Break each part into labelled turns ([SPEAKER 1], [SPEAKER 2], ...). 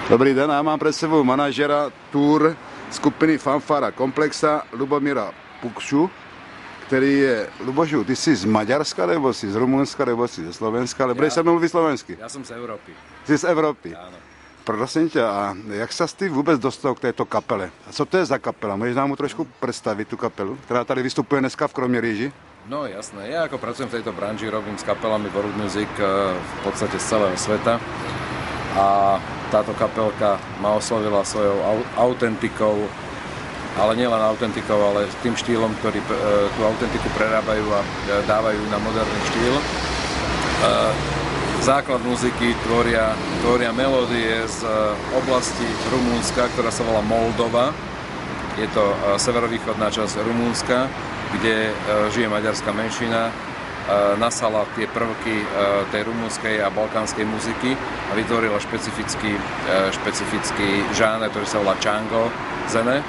[SPEAKER 1] Dobrý den, já mám před sebou manažera tour skupiny Fanfara Komplexa Lubomíra Pukšu, který je... Lubošu, ty jsi z Maďarska, nebo jsi z Rumunska, nebo jsi ze Slovenska, ale budeš se mnou mluvit slovensky.
[SPEAKER 2] Já jsem z Evropy.
[SPEAKER 1] Jsi z Evropy.
[SPEAKER 2] Áno.
[SPEAKER 1] Prosím tě, a jak se ty vůbec dostal k této kapele? A co to je za kapela? Můžeš nám trošku představit tu kapelu, která tady vystupuje dneska v Kroměříži?
[SPEAKER 2] No jasné, ja ako pracujem v tejto branži, robím s kapelami world music v podstate z celého sveta a táto kapelka ma oslovila svojou autentikou, ale nielen autentikou, ale tým štýlom, ktorý tú autentiku prerábajú a dávajú na moderný štýl. Základ muziky tvoria melódie z oblasti Rumunska, ktorá sa volá Moldova. Je to severovýchodná časť Rumunska, kde žije maďarská menšina, nasala tie prvky tej rumunskej a balkánskej muziky a vytvorila špecifický žáner, ktorý sa volá Čango zene.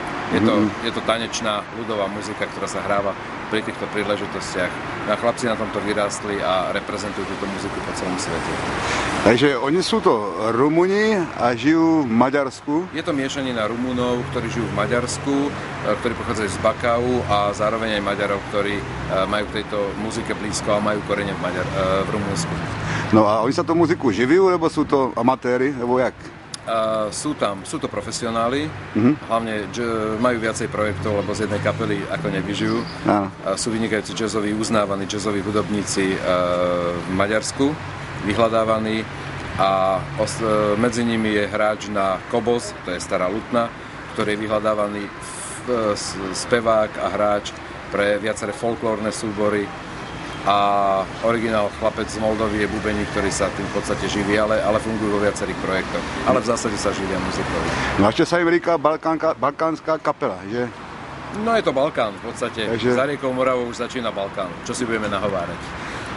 [SPEAKER 2] Je to tanečná ľudová muzika, ktorá sa hráva pri týchto príležitostiach. A chlapci na tomto vyrástli a reprezentujú túto muziku po celom svete.
[SPEAKER 1] Takže oni sú to Rumuni a žijú v Maďarsku?
[SPEAKER 2] Je to miešanina Rumunov, ktorí žijú v Maďarsku, ktorí pochádzajú z Bakau a zároveň aj Maďarov, ktorí majú k tejto muzike blízko a majú korene v Rumunsku.
[SPEAKER 1] No a oni sa tú muziku živujú, nebo sú to amatéri, nebo jak?
[SPEAKER 2] Sú to profesionáli, hlavne majú viacej projektov, lebo z jednej kapely ako nevyžijú. Sú vynikajúci jazzoví, uznávaní jazzoví hudobníci v Maďarsku, vyhľadávaní a medzi nimi je hráč na koboz, to je stará lutna, ktorý je vyhľadávaný spevák a hráč pre viaceré folklórne súbory. A originál chlapec z Moldovy je bubeník, ktorý sa tým v podstate živí, ale fungujú vo viacerých projektoch. Ale v zásade sa živia muzikou.
[SPEAKER 1] No a ešte sa im říká balkánska kapela, že?
[SPEAKER 2] No je to Balkán v podstate.
[SPEAKER 1] Takže...
[SPEAKER 2] Za riekou Moravou už začína Balkán. Čo si budeme nahovárať?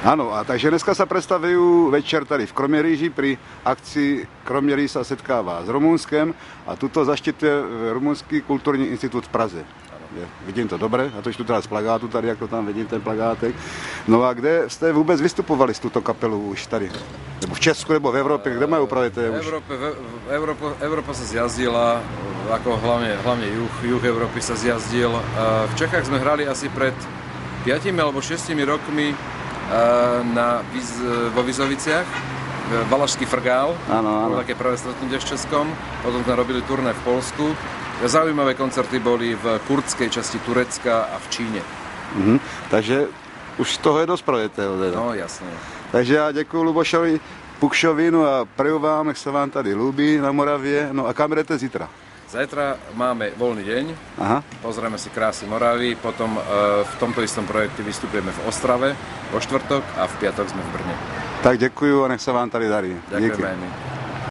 [SPEAKER 1] Áno, a takže dneska sa predstavujú večer tady v Kroměříži pri akcii Kroměříž sa setkává s Rumunskem a tuto zaštiťuje Rumunský kulturní institut v Praze. Vidím to dobre, a to tu teda z plagátu tady, jak to tam vidím, ten plagátek. No a kde jste vůbec vystupovali s touto kapelou už tady? Nebo v Česku, nebo v Evropě, kde majú práve to už?
[SPEAKER 2] Európa sa zjazdila, ako hlavne juh Európy sa zjazdil. V Čechách sme hrali asi pred 5 alebo 6 rokmi vo Vizoviciach, Valašský frgál, také prvé stretnutie s Českom, potom sme robili turné v Polsku. Zaujímavé koncerty boli v kurdskej časti Turecka a v Číne.
[SPEAKER 1] Takže už z toho je dosť projetého.
[SPEAKER 2] No, jasne.
[SPEAKER 1] Takže ja ďakujem Lubošovi Pukšovi, no a preju vám, nech sa vám tady ľúbi na Moravie. No a kam idete zítra?
[SPEAKER 2] Zajtra máme voľný deň, pozrieme si krásy Moravy, potom v tomto istom projekte vystupujeme v Ostrave vo štvrtok a v piatok sme v Brne.
[SPEAKER 1] Tak ďakujem a nech sa vám tady darí.
[SPEAKER 2] Ďakujeme aj my.